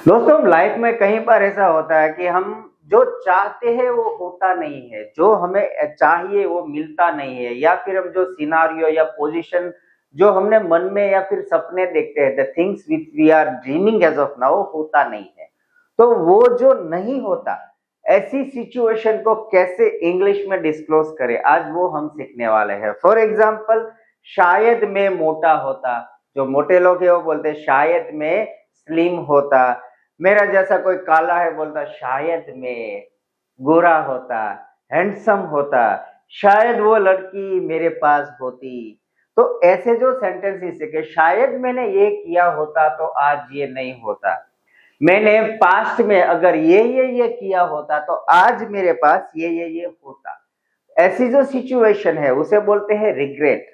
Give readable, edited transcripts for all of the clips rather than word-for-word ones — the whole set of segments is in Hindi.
दोस्तों लाइफ में कई बार ऐसा होता है कि हम जो चाहते हैं वो होता नहीं है, जो हमें चाहिए वो मिलता नहीं है, या फिर हम जो सिनारियो या पोजीशन जो हमने मन में या फिर सपने देखते हैं, the things which we are dreaming as of now, होता नहीं है। तो वो जो नहीं होता, ऐसी सिचुएशन को कैसे इंग्लिश में डिस्क्लोज करें, आज वो हम सीखने वाले हैं। फॉर एग्जाम्पल, शायद मैं मोटा होता। जो मोटे लोग हैं वो बोलते हैं शायद मैं स्लिम होता। मेरा जैसा कोई काला है बोलता शायद मैं गोरा होता, हैंडसम होता, शायद वो लड़की मेरे पास होती। तो ऐसे जो सेंटेंसेस है कि शायद मैंने ये किया होता तो आज ये नहीं होता, मैंने पास्ट में अगर ये किया होता तो आज मेरे पास ये होता। ऐसी जो सिचुएशन है उसे बोलते हैं रिग्रेट।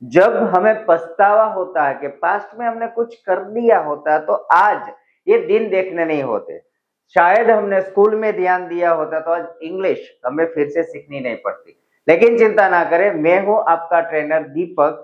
जब हमें पछतावा होता है कि पास्ट में हमने कुछ कर दिया होता तो आज ये दिन देखने नहीं होते। शायद हमने स्कूल में ध्यान दिया होता तो आज इंग्लिश हमें फिर से सीखनी नहीं पड़ती। लेकिन चिंता ना करें, मैं हूं आपका ट्रेनर दीपक।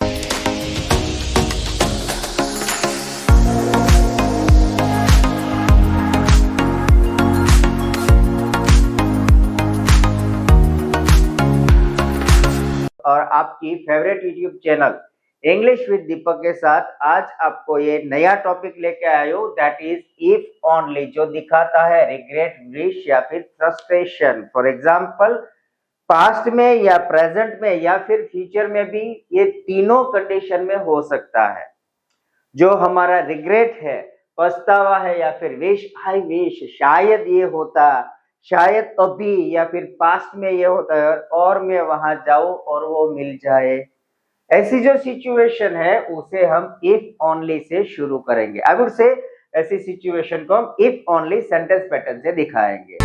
और आपकी favourite YouTube channel English with Deepak के साथ आज आपको ये नया टॉपिक लेके आया हूं, दैट इज इफ ओनली, जो दिखाता है रिग्रेट, विश या फिर फ्रस्ट्रेशन। फॉर एग्जाम्पल, पास्ट में या प्रेजेंट में या फिर फ्यूचर में भी ये तीनों कंडीशन में हो सकता है। जो हमारा रिग्रेट है, पछतावा है, या फिर विश, आई विश शायद ये होता, शायद अभी या फिर पास्ट में ये होता है और मैं वहां जाऊं और वो मिल जाए। ऐसी जो सिचुएशन है उसे हम इफ ओनली से शुरू करेंगे। आई वुड से ऐसी सिचुएशन को हम इफ ओनली सेंटेंस पैटर्न से दिखाएंगे।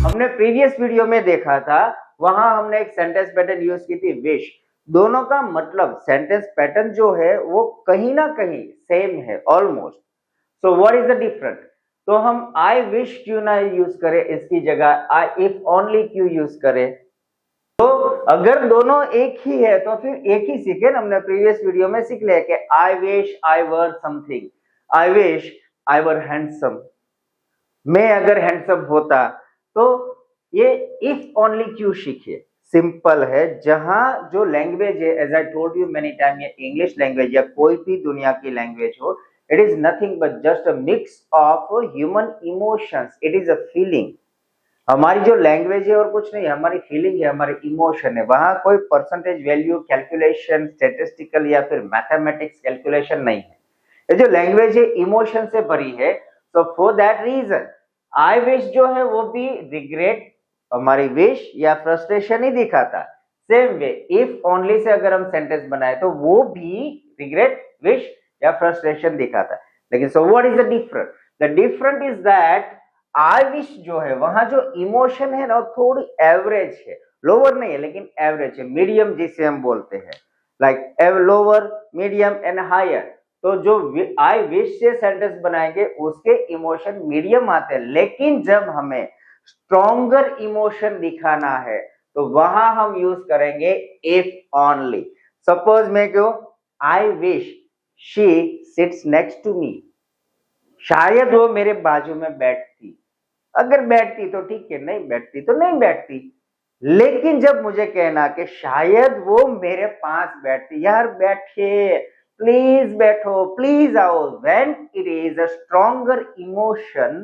हमने प्रीवियस वीडियो में देखा था, वहां हमने एक सेंटेंस पैटर्न यूज की थी विश। दोनों का मतलब सेंटेंस पैटर्न जो है वो कहीं ना कहीं सेम है, almost. So what is the different? तो हम आई विश क्यों ना यूज करें, इसकी जगह आई इफ ओनली क्यों यूज करें? तो अगर दोनों एक ही है तो फिर एक ही सीखे ना। हमने प्रीवियस वीडियो में सीख लिया कि I wish I were something, I wish I were handsome. मैं अगर हैंडसम होता, तो ये इफ ओनली क्यों सीखे? सिंपल है, जहां जो लैंग्वेज है, as I told you many time, ये इंग्लिश लैंग्वेज या कोई भी दुनिया की लैंग्वेज हो, it is nothing but just a mix of human emotions. It is a feeling. हमारी जो लैंग्वेज है और कुछ नहीं, हमारी फीलिंग है, हमारे इमोशन है। वहां कोई परसेंटेज वैल्यू कैलकुलेशन, स्टेटिस्टिकल या फिर मैथमेटिक्स कैलकुलेशन नहीं है। ये जो लैंग्वेज है इमोशन से भरी है। तो for that reason I wish जो है वो भी रिग्रेट, हमारी विश या फ्रस्ट्रेशन ही दिखाता। Same way if only say अगर हम सेंटेंस बनाए तो वो भी रिग्रेट, विश या फ्रस्ट्रेशन दिखाता। लेकिन so what is the difference? The different is that I wish जो है वहां जो इमोशन है ना थोड़ी एवरेज है, लोअर नहीं है लेकिन एवरेज है, मीडियम जिसे हम बोलते हैं, like lower, medium and higher. तो जो आई विश से सेंटेंस बनाएंगे उसके इमोशन मीडियम आते हैं। लेकिन जब हमें स्ट्रॉन्गर इमोशन दिखाना है तो वहां हम यूज करेंगे इफ ओनली। सपोज मैं क्यों, I wish she sits next to me, शायद वो मेरे बाजू में बैठती। अगर बैठती तो ठीक है, नहीं बैठती तो नहीं बैठती। लेकिन जब मुझे कहना कि शायद वो मेरे पास बैठती, यार बैठिए, प्लीज बैठो, प्लीज आओ, when it is a stronger emotion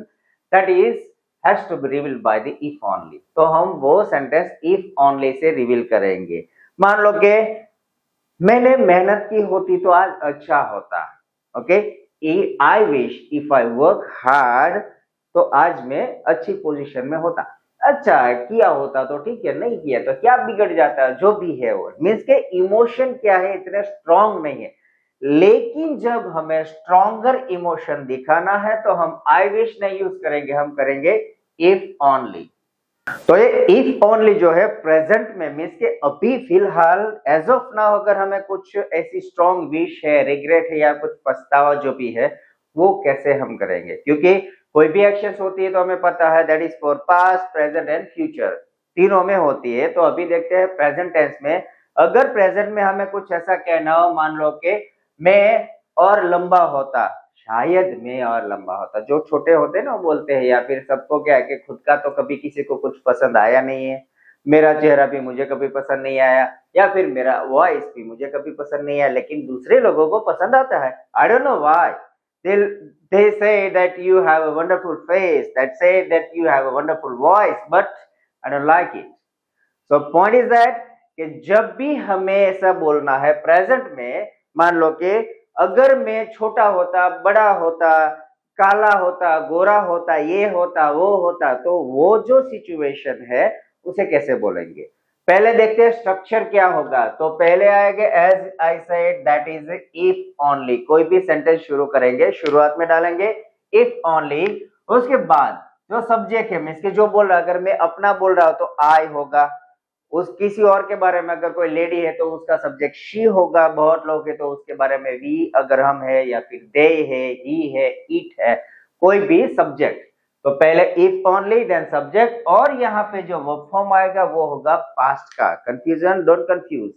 that is has to be revealed by the if only, तो हम वो सेंटेंस if only से रिवील करेंगे। मान लो कि मैंने मेहनत की होती तो आज अच्छा होता। Okay, I wish if I work hard, तो आज मैं अच्छी पोजीशन में होता। अच्छा है, किया होता तो ठीक है, नहीं किया तो क्या बिगड़ जाता है? जो भी है वो मीन्स के इमोशन क्या है, इतने स्ट्रांग नहीं है। लेकिन जब हमें स्ट्रॉन्गर इमोशन दिखाना है तो हम आई विश नहीं यूज करेंगे, हम करेंगे इफ ओनली। तो ये इफ ओनली जो है प्रेजेंट में मीन्स के अभी फिलहाल एज ऑफ नाउ अगर हमें कुछ ऐसी स्ट्रॉन्ग विश है, रिग्रेट है या कुछ पछतावा जो भी है वो कैसे हम करेंगे, क्योंकि कोई भी एक्शन होती है तो हमें पता है that is for past, present and future, तीनों में होती है। तो अभी देखते हैं प्रेजेंट टेंस में, अगर प्रेजेंट में हमें कुछ ऐसा कहना हो, मान लो कि मैं और लंबा होता, शायद मैं और लंबा होता, जो छोटे होते हैं ना वो बोलते हैं, या फिर सबको क्या है कि खुद का तो कभी किसी को कुछ पसंद आया नहीं है, मेरा चेहरा भी मुझे कभी पसंद नहीं आया, या फिर मेरा वॉइस भी मुझे कभी पसंद नहीं आया, लेकिन दूसरे लोगों को पसंद आता है। I don't know why they say that you have a wonderful face, that say that you have a wonderful voice, but I don't like it. So point is that कि जब भी हमें ऐसा बोलना है प्रेजेंट में, मान लो कि अगर मैं छोटा होता, बड़ा होता, काला होता, गोरा होता, ये होता, वो होता, तो वो जो सिचुएशन है उसे कैसे बोलेंगे। पहले देखते हैं स्ट्रक्चर क्या होगा। तो पहले आएगा as I said that is if only, कोई भी सेंटेंस शुरू करेंगे शुरुआत में डालेंगे इफ ओनली, उसके बाद जो सब्जेक्ट है मींस के जो बोल रहा है, अगर मैं अपना बोल रहा हूं तो आई होगा, उस किसी और के बारे में अगर कोई लेडी है तो उसका सब्जेक्ट शी होगा, बहुत लोग है तो उसके बारे में वी अगर हम है, या फिर दे है, ही है, इट है, कोई भी सब्जेक्ट। तो पहले इफ ओनली देन सब्जेक्ट, और यहाँ पे जो वर्ब फॉर्म आएगा वो होगा पास्ट का। कंफ्यूजन, डोंट कंफ्यूज,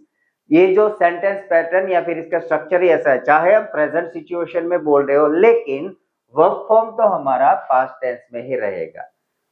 ये जो सेंटेंस पैटर्न या फिर इसका स्ट्रक्चर ही ऐसा है, चाहे हम प्रेजेंट सिचुएशन में बोल रहे हो लेकिन वर्ब फॉर्म तो हमारा पास्ट टेंस में ही रहेगा।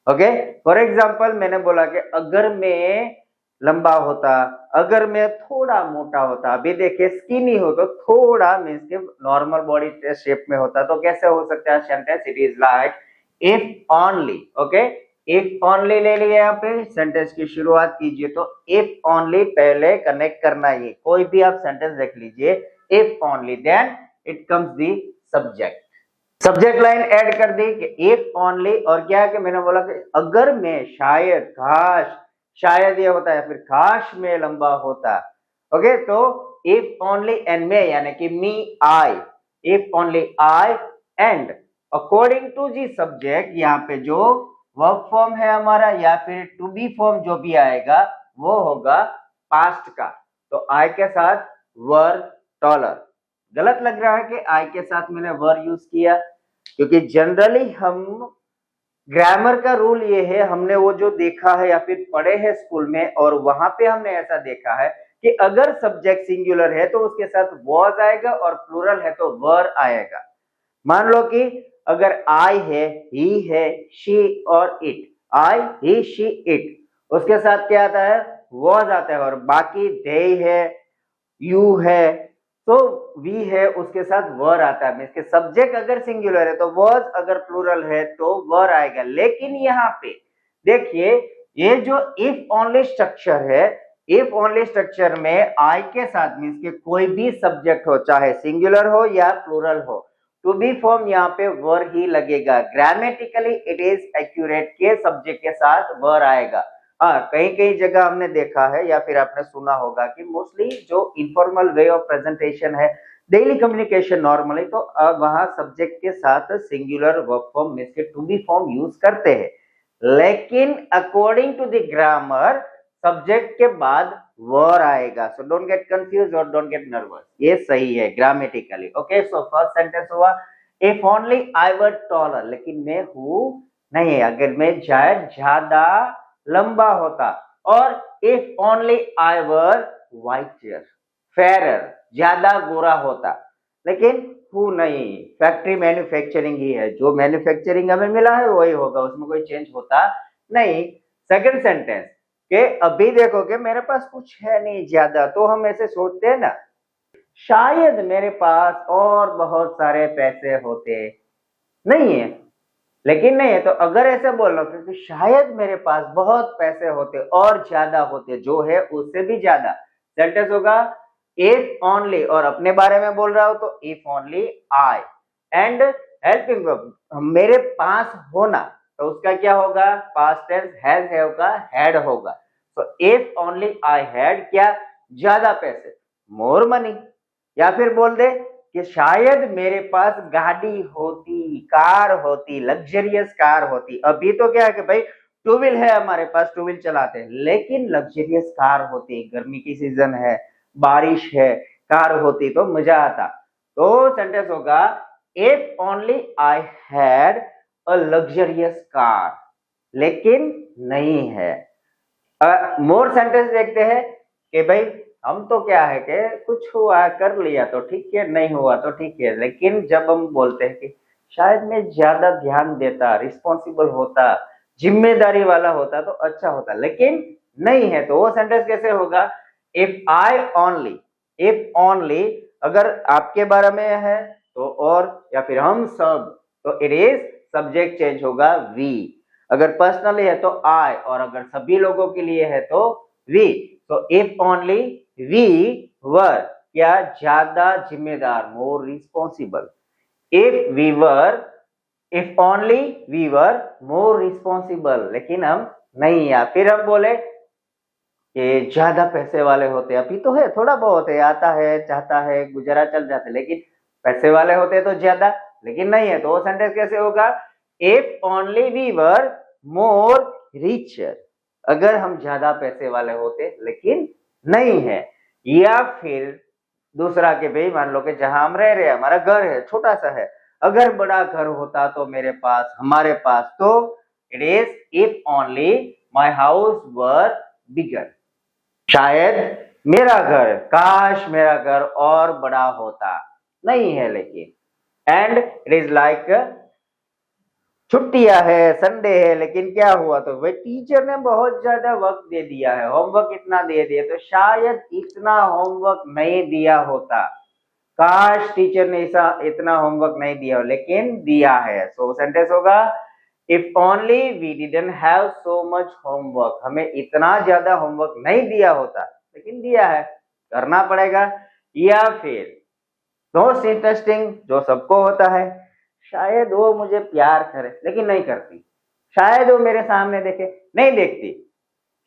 ओके, फॉर एग्जाम्पल मैंने बोला कि अगर मैं लंबा होता, अगर मैं थोड़ा मोटा होता, अभी देखिए स्किनी हो तो थोड़ा मीन्स के नॉर्मल बॉडी शेप में होता, तो कैसे हो सकता है sentence, it is like if only. Okay, if only ले लिया, यहाँ पे सेंटेंस की शुरुआत कीजिए तो इफ ओनली पहले कनेक्ट करना है, कोई भी आप सेंटेंस देख लीजिए, if only then it comes the subject, subject line add कर दी कि इफ ओनली, और क्या है कि मैंने बोला कि अगर मैं शायद, काश, शायद ये होता है, फिर काश में लंबा होता। ओके, तो इफ ओनली एंड में यानी कि me I, if only I and according to the subject, यहाँ पे जो वर्ब फॉर्म है हमारा या फिर टू बी फॉर्म जो भी आएगा वो होगा पास्ट का। तो आई के साथ वर टॉलर, गलत लग रहा है कि आई के साथ मैंने वर यूज किया, क्योंकि जनरली हम ग्रामर का रूल ये है, हमने वो जो देखा है या फिर पढ़े हैं स्कूल में, और वहां पे हमने ऐसा देखा है कि अगर सब्जेक्ट सिंगुलर है तो उसके साथ वॉज आएगा और प्लूरल है तो वर आएगा। मान लो कि अगर आई है, ही है, शी और it, I, he, she, it, उसके साथ क्या आता है, वॉज आता है, और बाकी दे है, यू है, तो वी है, उसके साथ वर आता है। इसके सब्जेक्ट अगर सिंगुलर है तो वॉज, अगर प्लूरल है तो वर आएगा। लेकिन यहाँ पे देखिए ये जो इफ ओनली स्ट्रक्चर है, इफ ओनली स्ट्रक्चर में आई के साथ मीन्स के कोई भी सब्जेक्ट हो, चाहे सिंगुलर हो या प्लूरल हो, टू बी फॉर्म यहाँ पे वर ही लगेगा। ग्रामेटिकली इट इज एक्यूरेट के सब्जेक्ट के साथ वर आएगा। हाँ, कई कई जगह हमने देखा है या फिर आपने सुना होगा कि मोस्टली जो इनफॉर्मल वे ऑफ प्रेजेंटेशन है, डेली कम्युनिकेशन नॉर्मली, तो वहां सब्जेक्ट के साथ सिंगुलर वर्ब फॉर्म मींस के टू बी फॉर्म यूज करते हैं। लेकिन according to the grammar subject के बाद वर आएगा। सो डोंट गेट कंफ्यूज और डोंट गेट नर्वस, ये सही है grammatically. Okay, so first sentence हुआ if only I were taller, लेकिन मैं हूं नहीं, अगर मैं शायद ज्यादा लंबा होता, और if only I were whiter, fairer, ज्यादा गोरा होता, लेकिन हूं नहीं, फैक्ट्री मैन्युफैक्चरिंग ही है, जो मैन्युफैक्चरिंग हमें मिला है वही होगा, उसमें कोई चेंज होता नहीं। सेकंड सेंटेंस के अभी देखोगे मेरे पास कुछ है नहीं ज्यादा, तो हम ऐसे सोचते हैं ना, शायद मेरे पास और बहुत सारे पैसे होते, नहीं है, लेकिन नहीं है, तो अगर ऐसे बोल लो कि शायद मेरे पास बहुत पैसे होते और ज्यादा होते, जो है उससे भी ज्यादा, सेंटेंस होगा इफ ओनली, और अपने बारे में बोल रहा हूं तो if only I, and helping verb मेरे पास होना, तो उसका क्या होगा, पास्ट टेंस हैज होगा, हैड होगा। तो इफ ओनली आई हैड, क्या, ज्यादा पैसे, मोर मनी, या फिर बोल दे कि शायद मेरे पास गाड़ी होती, कार होती, लग्जरियस कार होती। अभी तो क्या है कि भाई टू व्हील है हमारे पास, टू व्हील चलाते हैं, लेकिन लग्जरियस कार होती, गर्मी की सीजन है, बारिश है, कार होती तो मजा आता। तो सेंटेंस होगा if only I had a luxurious car, लेकिन नहीं है। मोर सेंटेंस देखते हैं कि भाई हम तो क्या है कि कुछ हुआ कर लिया तो ठीक है, नहीं हुआ तो ठीक है, लेकिन जब हम बोलते हैं कि शायद मैं ज्यादा ध्यान देता, रिस्पॉन्सिबल होता, जिम्मेदारी वाला होता तो अच्छा होता, लेकिन नहीं है, तो वो सेंटेंस कैसे होगा? If I only, if only अगर आपके बारे में है तो और, या फिर हम सब, तो इट इज सब्जेक्ट चेंज होगा वी। अगर पर्सनली है तो आई, और अगर सभी लोगों के लिए है तो वी। तो इफ ओनली वी वर, क्या ज्यादा जिम्मेदार, more responsible. If we were, if only we were more responsible, लेकिन हम नहीं, या फिर हम बोले कि ज्यादा पैसे वाले होते, अभी तो है थोड़ा बहुत है, आता है चाहता है गुजारा चल जाता है, लेकिन पैसे वाले होते तो ज्यादा, लेकिन नहीं है, तो वो सेंटेंस कैसे होगा? If only we were more richer, अगर हम ज्यादा पैसे वाले होते लेकिन नहीं है। या फिर दूसरा के भाई मान लो कि जहां हम रह रहे हैं हमारा घर है, छोटा सा है, अगर बड़ा घर होता तो मेरे पास, हमारे पास, तो it is if only my house were bigger, शायद मेरा घर, काश मेरा घर और बड़ा होता, नहीं है लेकिन। एंड इट इज लाइक छुट्टियां है, संडे है, लेकिन क्या हुआ, तो भाई टीचर ने बहुत ज्यादा वक्त दे दिया है, होमवर्क इतना दे दिया, तो शायद इतना होमवर्क नहीं दिया होता, काश टीचर ने ऐसा इतना होमवर्क नहीं दिया हो, लेकिन दिया है। सो सेंटेंस होगा if only we didn't have so much homework, हमें इतना ज्यादा होमवर्क नहीं दिया होता, लेकिन दिया है, करना पड़ेगा। या फिर मोस्ट इंटरेस्टिंग जो सबको होता है, शायद वो मुझे प्यार करे लेकिन नहीं करती, शायद वो मेरे सामने देखे, नहीं देखती,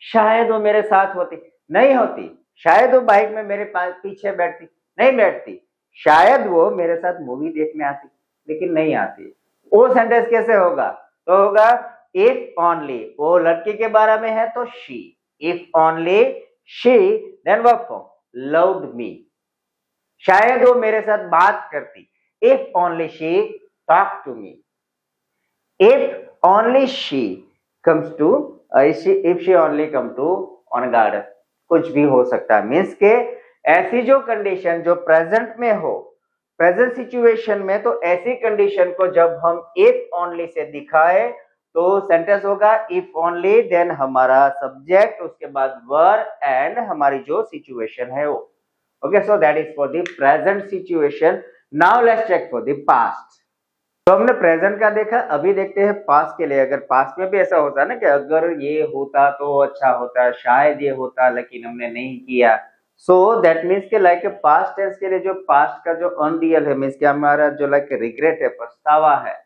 शायद वो मेरे साथ होती, नहीं होती, शायद वो बाइक में मेरे पीछे बैठती, नहीं बैठती, शायद वो मेरे साथ मूवी देखने आती, लेकिन नहीं आती। वो सेंटेंस कैसे होगा? तो होगा इफ ओनली, वो लड़की के बारे में है तो she, if only she then work form loved me, शायद वो मेरे साथ बात करती, if only she talk to me, if only she comes to if she only come to on garden, कुछ भी हो सकता है, मीन्स के ऐसी जो कंडीशन जो प्रेजेंट में हो, प्रेजेंट सिचुएशन में, तो ऐसी कंडीशन को जब हम if only से दिखाए तो सेंटेंस होगा if only, देन हमारा सब्जेक्ट, उसके बाद वर, एंड हमारी जो सिचुएशन है वो। Okay, so that is for the present situation. Now let's check for the past. तो हमने प्रेजेंट का देखा, अभी देखते हैं पास्ट के लिए। अगर पास्ट में भी ऐसा होता है ना कि अगर ये होता तो अच्छा होता, शायद ये होता लेकिन हमने नहीं किया, सो दैट मीन्स के लाइक पास्ट टेंस के लिए जो पास्ट का जो अनरियल है, मीन्स के हमारा जो लाइक रिग्रेट है, पछतावा है,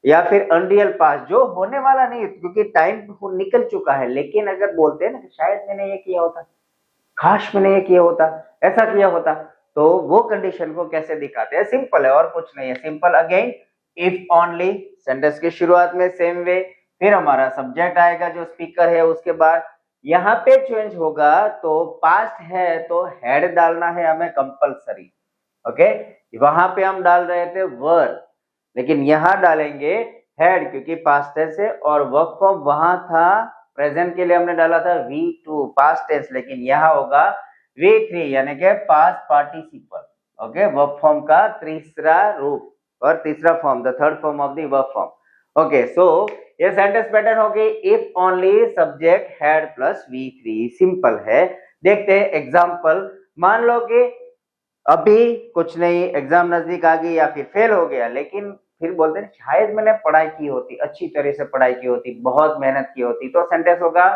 या फिर अनरियल पास्ट जो होने वाला नहीं, क्योंकि टाइम निकल चुका है, लेकिन अगर बोलते हैं ना कि शायद मैंने ये किया होता, काश मैंने ये किया होता, ऐसा किया होता, तो वो कंडीशन को कैसे दिखाते हैं? सिंपल है और कुछ नहीं है, simple. Again if only, sentence की शुरुआत में सेम वे, फिर हमारा सब्जेक्ट आएगा जो स्पीकर है, उसके बाद यहाँ पे चेंज होगा, तो पास्ट है तो हेड डालना है हमें कंपलसरी। ओके, वहां पे हम डाल रहे थे वर, लेकिन यहाँ डालेंगे हेड, क्योंकि पास्ट टेंस है, और वर्क फॉर्म वहां था, प्रेजेंट के लिए हमने डाला था V2 पास्ट टेंस, लेकिन यहाँ होगा V3 यानी कि past participle. Okay, verb form का तीसरा रूप और तीसरा form, the third form of the verb form. Okay, so ये सेंटेंस पैटर्न हो गई if only subject had plus V3, simple है। देखते हैं एग्जाम्पल। मान लो कि अभी कुछ नहीं, एग्जाम नजदीक आ गई या फिर फेल हो गया, लेकिन फिर बोलते हैं शायद मैंने पढ़ाई की होती, अच्छी तरह से पढ़ाई की होती, बहुत मेहनत की होती, तो सेंटेंस होगा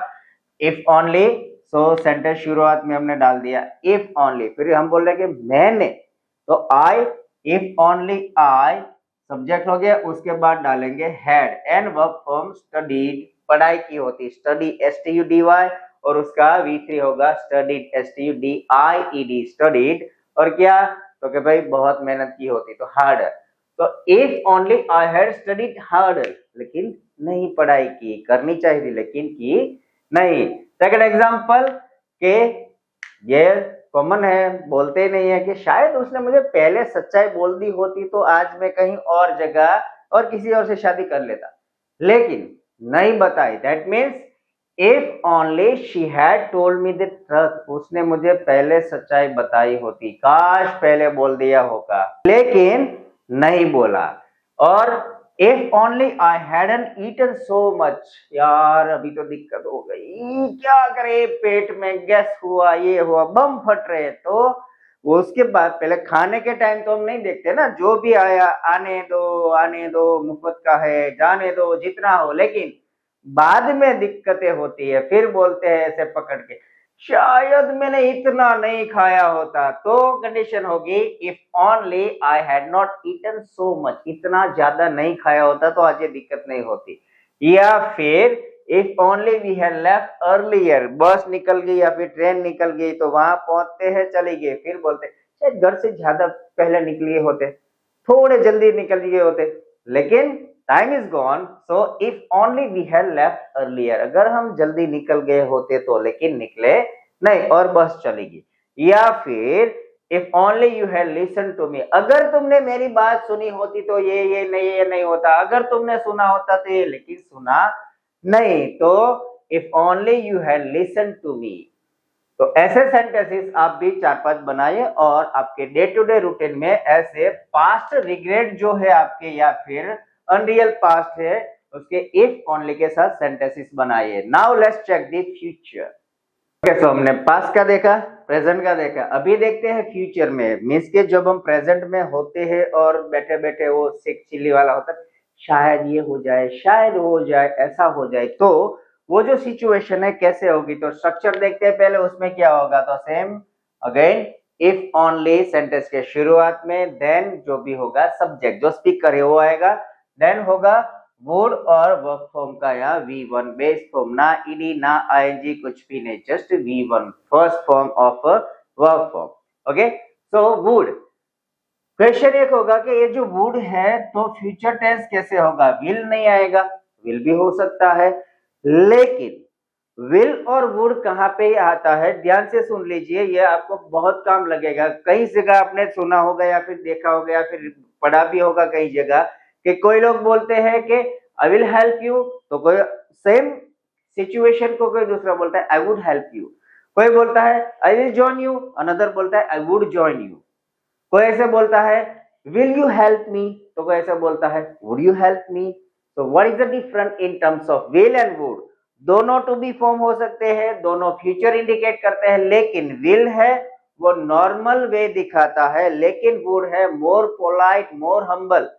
इफ ओनली। सो सेंटेंस शुरुआत में हमने डाल दिया इफ ओनली, फिर हम बोल रहे कि मैंने, तो आई, इफ ओनली आई सब्जेक्ट हो गया, उसके बाद डालेंगे head and verb form studied, पढ़ाई की होती, स्टडी STUDY, और उसका V3 होगा स्टडीड STUDIED, स्टडीड, और क्या, तो कि भाई बहुत मेहनत की होती, तो हार्डर। तो if only I had studied harder, लेकिन नहीं पढ़ाई की, करनी चाहिए थी लेकिन की नहीं। सेकंड एग्जांपल के ये कॉमन है, बोलते ही नहीं है कि शायद उसने मुझे पहले सच्चाई बोल दी होती तो आज मैं कहीं और जगह और किसी और से शादी कर लेता, लेकिन नहीं बताई। That means if only she had told me the truth, उसने मुझे पहले सच्चाई बताई होती, काश पहले बोल दिया होगा, लेकिन नहीं बोला। और if only I hadn't eaten so much, यार अभी तो दिक्कत हो गई, क्या करे, पेट में गैस हुआ, ये हुआ, बम फट रहे, तो उसके बाद पहले खाने के टाइम तो हम नहीं देखते ना, जो भी आया आने दो, मुफ्त का है, जाने दो, जितना हो, लेकिन बाद में दिक्कतें होती है, फिर बोलते हैं ऐसे पकड़ के, शायद मैंने इतना नहीं खाया होता, तो कंडीशन होगी if only I had not eaten so much, इतना ज्यादा नहीं खाया होता तो आज ये दिक्कत नहीं होती। या फिर if only we had left earlier, bus निकल गई या फिर ट्रेन निकल गई तो वहां पहुंचते हैं चली गई, फिर बोलते शायद घर से ज्यादा पहले निकले होते, थोड़े जल्दी निकल गए होते, लेकिन time is gone, so if only we had left earlier, अगर हम जल्दी निकल गए होते तो, लेकिन निकले नहीं और बस चली गई। या फिर if only you had listen to me, अगर तुमने मेरी बात सुनी होती तो ये नहीं होता, अगर तुमने सुना होता तो ये, लेकिन सुना नहीं, तो if only you had listen to me. तो ऐसे सेंटेंसेस आप भी 4-5 बनाइए और आपके डे टू डे रूटीन में ऐसे पास्ट रिग्रेट जो है आपके या फिर अनरियल पास्ट है उसके इफ ओनली के साथ सेंटेंसेस बनाइए। Now let's check the future. Okay, so हमने पास्ट का देखा, प्रेजेंट का देखा, अभी देखते हैं फ्यूचर में। मीन्स के जब हम प्रेजेंट में होते हैं और बैठे बैठे वो सिक चिल्ली वाला होता है, शायद ये हो जाए, शायद हो जाए, ऐसा हो जाए, तो वो जो सिचुएशन है कैसे होगी, तो स्ट्रक्चर देखते हैं पहले, उसमें क्या होगा, तो same again if only sentence के शुरुआत में, देन जो भी होगा सब्जेक्ट जो स्पीक करे वो आएगा, देन होगा वुड और वर्क फॉर्म का यहाँ V1 बेस फॉर्म, ना ईडी ना आईएनजी कुछ भी नहीं, just V1 first form of work form. Okay, so would, question एक होगा कि ये जो वुड है तो फ्यूचर टेंस कैसे होगा, विल नहीं आएगा, विल भी हो सकता है, लेकिन विल और वुड कहाँ पे आता है, ध्यान से सुन लीजिए, ये आपको बहुत काम लगेगा। कई जगह आपने सुना होगा या फिर देखा होगा या फिर पढ़ा भी होगा कई जगह कि कोई लोग बोलते हैं कि आई विल हेल्प यू, तो कोई सेम सिचुएशन को कोई दूसरा बोलता है आई वुड हेल्प यू, कोई बोलता है I will join you, another बोलता है आई वुड जॉइन यू, कोई ऐसे बोलता है विल यू हेल्प मी, तो कोई ऐसे बोलता है वुड यू हेल्प मी। तो what is the difference in terms of will and would, दोनों टू बी फॉर्म हो सकते हैं, दोनों फ्यूचर इंडिकेट करते हैं, लेकिन विल है वो नॉर्मल वे दिखाता है, लेकिन वुड है मोर पोलाइट, मोर हम्बल,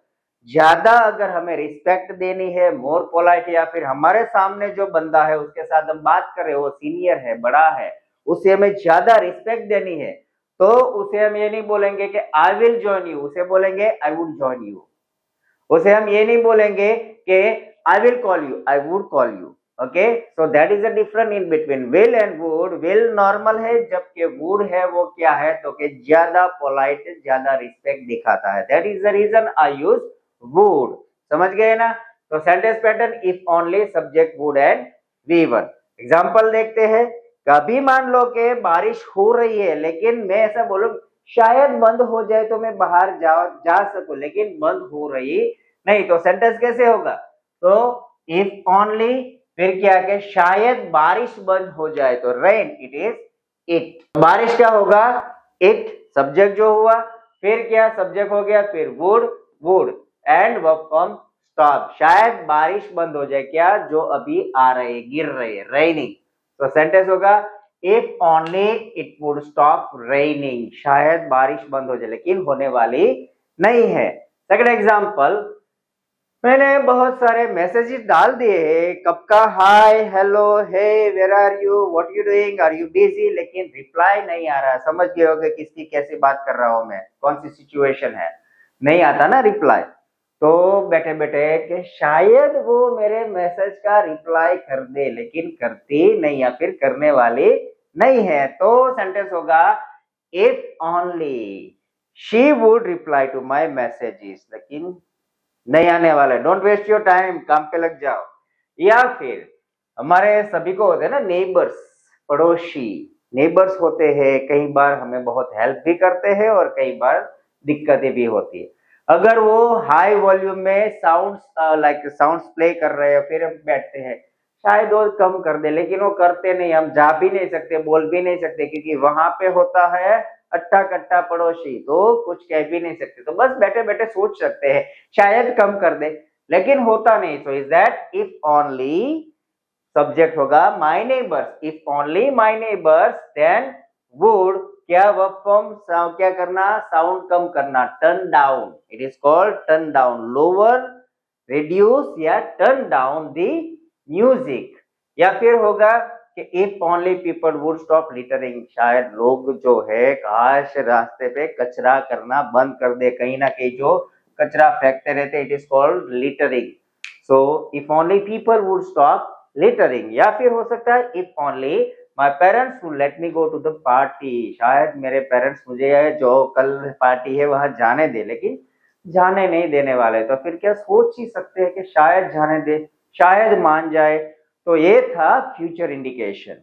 ज्यादा अगर हमें रिस्पेक्ट देनी है, मोर पोलाइट, या फिर हमारे सामने जो बंदा है उसके साथ हम बात कर रहे हो, सीनियर है, बड़ा है, उसे हमें ज्यादा रिस्पेक्ट देनी है, तो उसे हम ये नहीं बोलेंगे कि आई विल जॉइन यू, उसे बोलेंगे आई वुड जॉइन यू। उसे हम ये नहीं बोलेंगे कि I will call you, I would call you. Okay, so that is the difference in between will and would. Will normal है, जबकि वुड है वो क्या है, तो कि ज्यादा पोलाइट, ज्यादा रिस्पेक्ट दिखाता है, that is the reason I use would. समझ गए ना। तो sentence pattern if only, subject would and V1। Example देखते हैं, कभी मान लो कि बारिश हो रही है लेकिन मैं ऐसा बोलूं शायद बंद हो जाए तो मैं बाहर जा सकूं, लेकिन बंद हो रही नहीं, तो सेंटेंस कैसे होगा, तो इफ ओनली, फिर क्या के शायद बारिश बंद हो जाए, तो रेन, इट इज इट, बारिश क्या होगा, इट सब्जेक्ट जो हुआ, फिर क्या सब्जेक्ट हो गया, फिर would and verb form stop, शायद बारिश बंद हो जाए, क्या जो अभी आ रहे, गिर रहे, रेनिंग, तो सेंटेंस होगा if only it would stop raining, शायद बारिश बंद हो जाए, लेकिन होने वाली नहीं है। सेकंड एग्जांपल, मैंने बहुत सारे मैसेजेस डाल दिए, कब का hi, hello, hey, where are you, what you doing, are you busy, लेकिन रिप्लाई नहीं आ रहा। समझ गए होगे किसकी कैसी बात कर रहा हूं मैं, कौन सी सिचुएशन है, नहीं आता ना रिप्लाई, तो बैठे बैठे कि शायद वो मेरे मैसेज का रिप्लाई कर दे, लेकिन करती नहीं या फिर करने वाली नहीं है, तो सेंटेंस होगा if only she would reply to my messages, लेकिन नहीं आने वाले, डोंट वेस्ट योर टाइम, काम पे लग जाओ। या फिर हमारे सभी को होते हैं ना नेबर्स, पड़ोसी नेबर्स होते हैं, कई बार हमें बहुत हेल्प भी करते हैं और कई बार दिक्कतें भी होती है। अगर वो हाई वॉल्यूम में साउंड्स प्ले कर रहे हो, फिर हम बैठते हैं शायद वो कम कर दे, लेकिन वो करते नहीं, हम जा भी नहीं सकते, बोल भी नहीं सकते, क्योंकि वहां पे होता है अट्टा कट्टा पड़ोसी, तो कुछ कह भी नहीं सकते, तो बस बैठे बैठे सोच सकते हैं शायद कम कर दे, लेकिन होता नहीं। So is that if only subject होगा my neighbours, if only my neighbours then would क्या वर्ब फॉर्म क्या करना, साउंड कम करना, turn down, it is called turn down, lower, reduce या टर्न डाउन द म्यूजिक। या फिर होगा कि if only people would stop littering, शायद लोग जो है काश रास्ते पे कचरा करना बंद कर दे, कहीं ना कहीं जो कचरा फेंकते रहते, it is called littering. So if only people would stop littering. या फिर हो सकता है if only my parents would let me go to the party, शायद मेरे पेरेंट्स मुझे जो कल पार्टी है वहां जाने दे, लेकिन जाने नहीं देने वाले, तो फिर क्या सोच ही सकते हैं कि शायद जाने दे, शायद मान जाए। तो ये था फ्यूचर इंडिकेशन।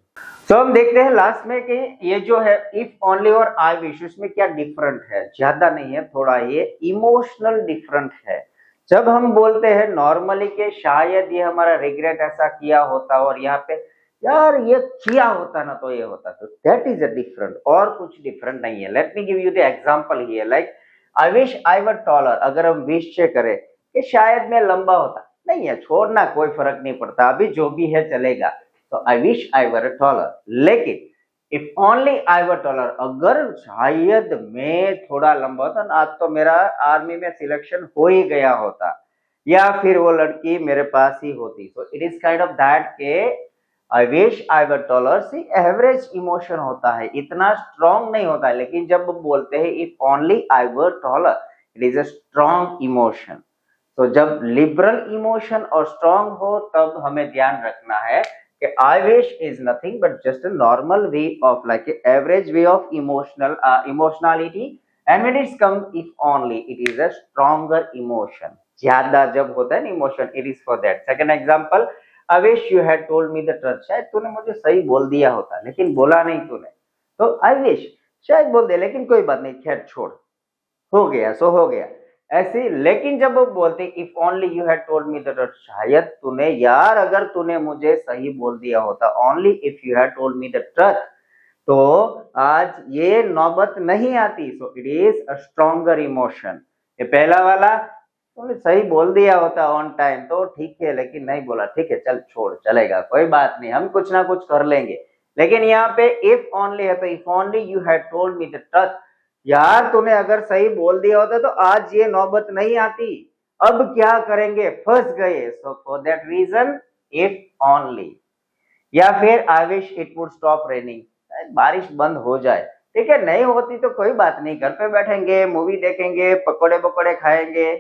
तो हम देखते हैं लास्ट में कि ये जो है इफ ओनली और आई विश, उसमें क्या डिफरेंट है, ज्यादा नहीं है, थोड़ा ये इमोशनल डिफरेंट है। जब हम बोलते हैं नॉर्मली के शायद ये हमारा रिग्रेट ऐसा किया होता, और यहाँ पे यार ये किया होता ना तो ये होता, तो दैट इज अ डिफरेंट, और कुछ डिफरेंट नहीं है। Let me give you the example here, like I wish I were taller, अगर हम विश से करें कि शायद मैं लंबा होता, नहीं है छोड़ना, कोई फर्क नहीं पड़ता, अभी जो भी है चलेगा, तो I wish I were taller. लेकिन if only I were taller, अगर शायद मैं थोड़ा लंबा होता ना, आज तो मेरा आर्मी में सिलेक्शन हो ही गया होता, या फिर वो लड़की मेरे पास ही होती। So it is kind of that के I wish I were taller see average emotion होता है, इतना स्ट्रॉन्ग नहीं होता है। लेकिन जब बोलते हैं if only I were taller, it is a strong emotion. तो जब लिबरल इमोशन और स्ट्रॉन्ग हो तब हमें ध्यान रखना है कि I wish is nothing but just a normal way of, like average way of emotionality, and when it's come if only, it is a stronger emotion. ज्यादा जब होता है ना emotion, it is for that. Second example, I wish you had told me the truth, शायद तूने मुझे सही बोल दिया होता, लेकिन बोला नहीं तूने, तो आई विश शायद बोल दे, लेकिन कोई बात नहीं, खैर छोड़, हो गया सो हो गया ऐसे। लेकिन जब वो बोलते if only you had told me that, शायद तूने यार अगर तूने मुझे सही बोल दिया होता, only if you had told me the truth, तो आज ये नौबत नहीं आती। सो it is a stronger emotion. ये पहला वाला तूने सही बोल दिया होता ऑन टाइम तो ठीक है, लेकिन नहीं बोला, ठीक है चल छोड़, चलेगा कोई बात नहीं, हम कुछ ना कुछ कर लेंगे। लेकिन यहाँ पे इफ ओनली है, तो if only you had told me the truth, यार तूने अगर सही बोल दिया होता तो आज ये नौबत नहीं आती, अब क्या करेंगे, फंस गए। So for that reason if only. या फिर I wish it would stop raining, बारिश बंद हो जाए, ठीक है नहीं होती तो कोई बात नहीं, घर पे बैठेंगे, मूवी देखेंगे, पकोड़े पकोड़े खाएंगे।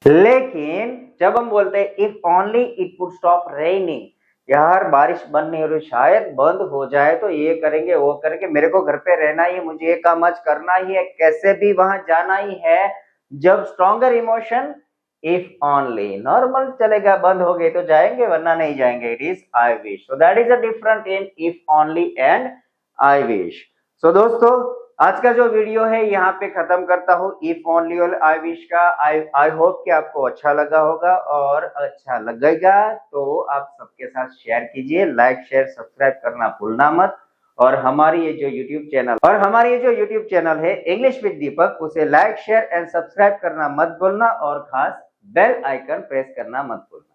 लेकिन जब हम बोलते हैं if only it would stop raining, यार बारिश बंद नहीं हो रही, शायद बंद हो जाए तो ये करेंगे वो करेंगे, मेरे को घर पे रहना ही है, मुझे ये काम आज करना ही है, कैसे भी वहां जाना ही है। जब stronger emotion if only, normal चलेगा, बंद हो गए तो जाएंगे वरना नहीं जाएंगे, it is I wish. So that is a different in if only and I wish. So दोस्तों आज का जो वीडियो है यहाँ पे खत्म करता हूँ इफ ओनली और आई विश का। आई होप कि आपको अच्छा लगा होगा, और अच्छा लगेगा तो आप सबके साथ शेयर कीजिए, लाइक शेयर सब्सक्राइब करना भूलना मत। और हमारी ये जो यूट्यूब चैनल है इंग्लिश विद दीपक, उसे लाइक शेयर एंड सब्सक्राइब करना मत भूलना, और खास बेल आइकन प्रेस करना मत भूलना।